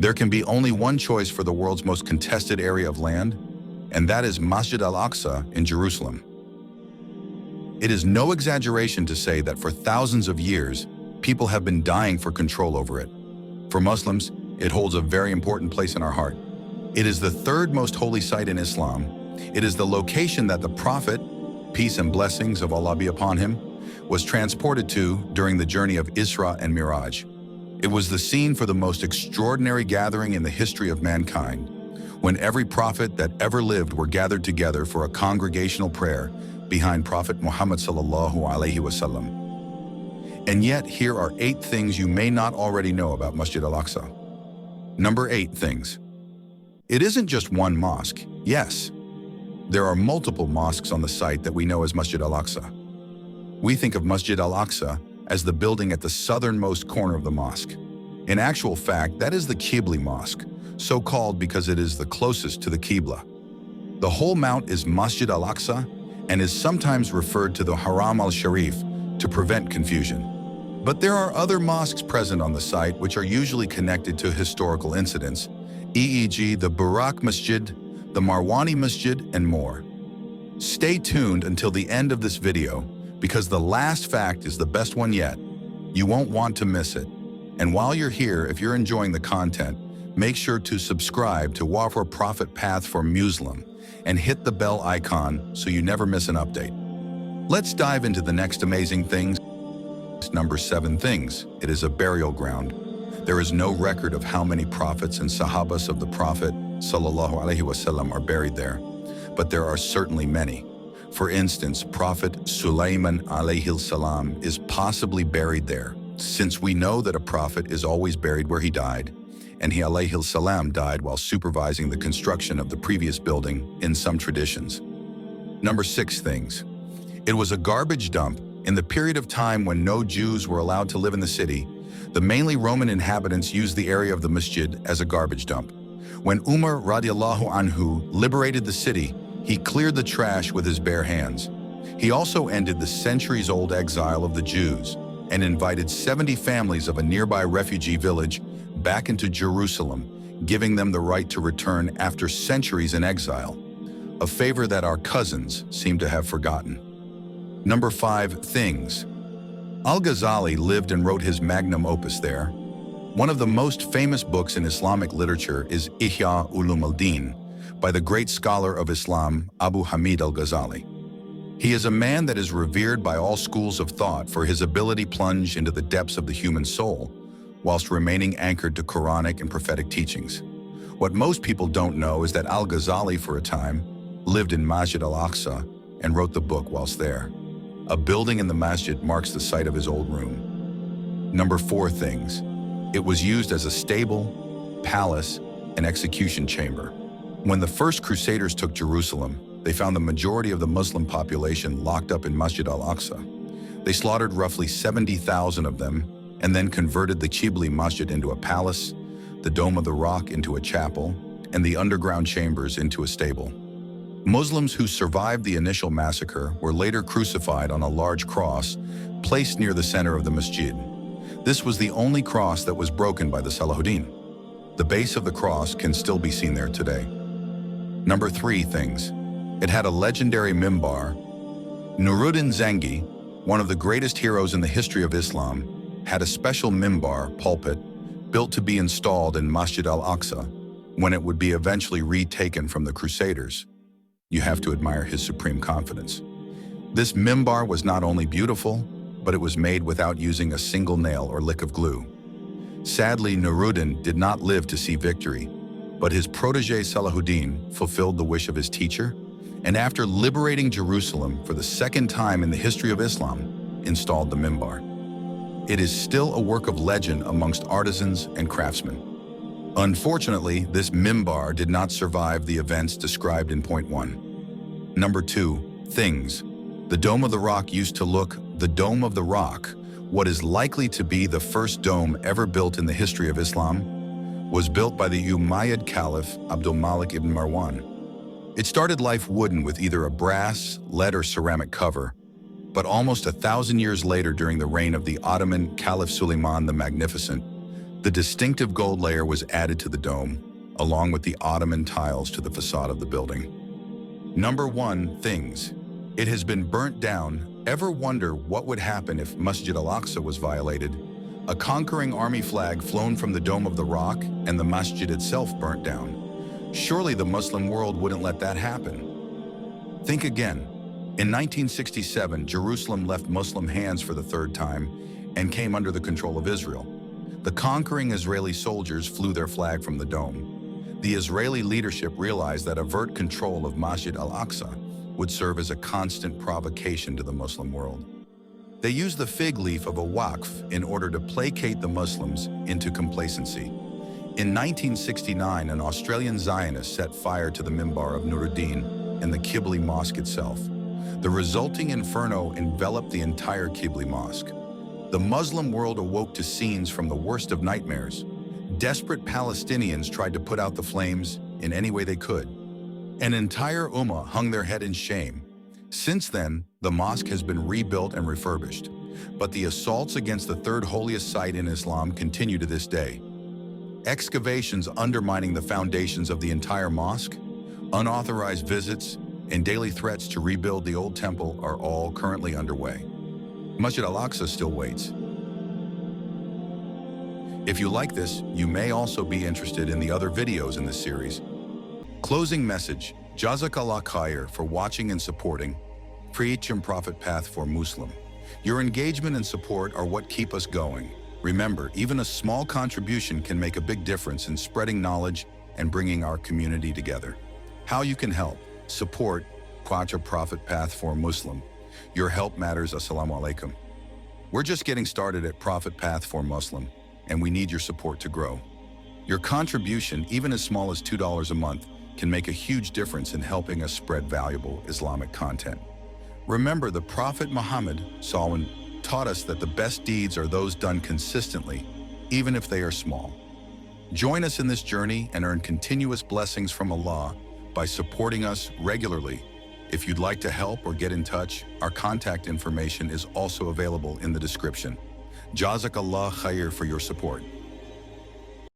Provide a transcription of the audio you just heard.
There can be only one choice for the world's most contested area of land, and that is Masjid al-Aqsa in Jerusalem. It is no exaggeration to say that for thousands of years, people have been dying for control over it. For Muslims, it holds a very important place in our heart. It is the third most holy site in Islam. It is the location that the Prophet, peace and blessings of Allah be upon him, was transported to during the journey of Isra and Miraj. It was the scene for the most extraordinary gathering in the history of mankind, when every prophet that ever lived were gathered together for a congregational prayer behind Prophet Muhammad sallallahu alaihi wasallam. And yet, here are 8 things you may not already know about Masjid al-Aqsa. Number 8 things. It isn't just one mosque. Yes, there are multiple mosques on the site that we know as Masjid al-Aqsa. We think of Masjid al-Aqsa as the building at the southernmost corner of the mosque. In actual fact, that is the Qibli Mosque, so called because it is the closest to the Qibla. The whole mount is Masjid al-Aqsa and is sometimes referred to the Haram al-Sharif to prevent confusion. But there are other mosques present on the site which are usually connected to historical incidents, e.g. the Burak Masjid, the Marwani Masjid, and more. Stay tuned until the end of this video because the last fact is the best one yet. You won't want to miss it. And while you're here, if you're enjoying the content, make sure to subscribe to Prophetpathformuslim and hit the bell icon so you never miss an update. Let's dive into the next amazing things. Number 7 things. It is a burial ground. There is no record of how many prophets and sahabas of the Prophet sallallahu alaihi wasallam are buried there, but there are certainly many. For instance, Prophet Sulaiman alayhi salam is possibly buried there, since we know that a prophet is always buried where he died, and he alayhi salam died while supervising the construction of the previous building in some traditions. Number 6 things. It was a garbage dump. In the period of time when no Jews were allowed to live in the city, the mainly Roman inhabitants used the area of the masjid as a garbage dump. When Umar radiallahu anhu liberated the city, he cleared the trash with his bare hands. He also ended the centuries-old exile of the Jews and invited 70 families of a nearby refugee village back into Jerusalem, giving them the right to return after centuries in exile, a favor that our cousins seem to have forgotten. Number 5 things. Al-Ghazali lived and wrote his magnum opus there. One of the most famous books in Islamic literature is Ihya Ulum al-Din by the great scholar of Islam, Abu Hamid al-Ghazali. He is a man that is revered by all schools of thought for his ability to plunge into the depths of the human soul, whilst remaining anchored to Quranic and prophetic teachings. What most people don't know is that Al-Ghazali, for a time, lived in Masjid al-Aqsa and wrote the book whilst there. A building in the masjid marks the site of his old room. Number 4 things. It was used as a stable, palace, and execution chamber. When the first Crusaders took Jerusalem, they found the majority of the Muslim population locked up in Masjid al-Aqsa. They slaughtered roughly 70,000 of them and then converted the Qibli Masjid into a palace, the Dome of the Rock into a chapel, and the underground chambers into a stable. Muslims who survived the initial massacre were later crucified on a large cross placed near the center of the masjid. This was the only cross that was broken by the Salahuddin. The base of the cross can still be seen there today. Number 3 things. It had a legendary mimbar. Nuruddin Zengi, one of the greatest heroes in the history of Islam, had a special mimbar, pulpit, built to be installed in Masjid al-Aqsa when it would be eventually retaken from the Crusaders. You have to admire his supreme confidence. This mimbar was not only beautiful, but it was made without using a single nail or lick of glue. Sadly, Nuruddin did not live to see victory, but his protege Salahuddin fulfilled the wish of his teacher, and after liberating Jerusalem for the second time in the history of Islam, installed the mimbar. It is still a work of legend amongst artisans and craftsmen. Unfortunately, this mimbar did not survive the events described in point 1. Number 2, things. The Dome of the Rock used to look the Dome of the Rock, what is likely to be the first dome ever built in the history of Islam, was built by the Umayyad Caliph Abdul Malik ibn Marwan. It started life wooden with either a brass, lead, or ceramic cover, but almost 1,000 years later, during the reign of the Ottoman Caliph Suleiman the Magnificent, The distinctive gold layer was added to the dome, along with the Ottoman tiles to the facade of the building. Number 1, things. It has been burnt down. Ever wonder what would happen if Masjid al-Aqsa was violated? A conquering army flag flown from the Dome of the Rock and the masjid itself burnt down. Surely the Muslim world wouldn't let that happen. Think again. In 1967, Jerusalem left Muslim hands for the third time and came under the control of Israel. The conquering Israeli soldiers flew their flag from the dome. The Israeli leadership realized that overt control of Masjid al-Aqsa would serve as a constant provocation to the Muslim world. They used the fig leaf of a waqf in order to placate the Muslims into complacency. In 1969, an Australian Zionist set fire to the Mimbar of Nuruddin and the Qibli Mosque itself. The resulting inferno enveloped the entire Qibli Mosque. The Muslim world awoke to scenes from the worst of nightmares. Desperate Palestinians tried to put out the flames in any way they could. An entire ummah hung their head in shame. Since then, the mosque has been rebuilt and refurbished, but the assaults against the third holiest site in Islam continue to this day. Excavations undermining the foundations of the entire mosque, unauthorized visits, and daily threats to rebuild the old temple are all currently underway. Masjid al-Aqsa still waits. If you like this, you may also be interested in the other videos in this series. Closing message. Jazakallah khair for watching and supporting. Preach and Prophet Path for Muslim. Your engagement and support are what keep us going. Remember, even a small contribution can make a big difference in spreading knowledge and bringing our community together. How you can help. Support Prophet Path for Muslim. Your help matters. Assalamu alaikum. We're just getting started at Prophet Path for Muslim, and we need your support to grow. Your contribution, even as small as $2 a month, can make a huge difference in helping us spread valuable Islamic content. Remember, the Prophet Muhammad taught us that the best deeds are those done consistently, even if they are small. Join us in this journey and earn continuous blessings from Allah by supporting us regularly. If you'd like to help or get in touch, our contact information is also available in the description. Jazakallah khair for your support.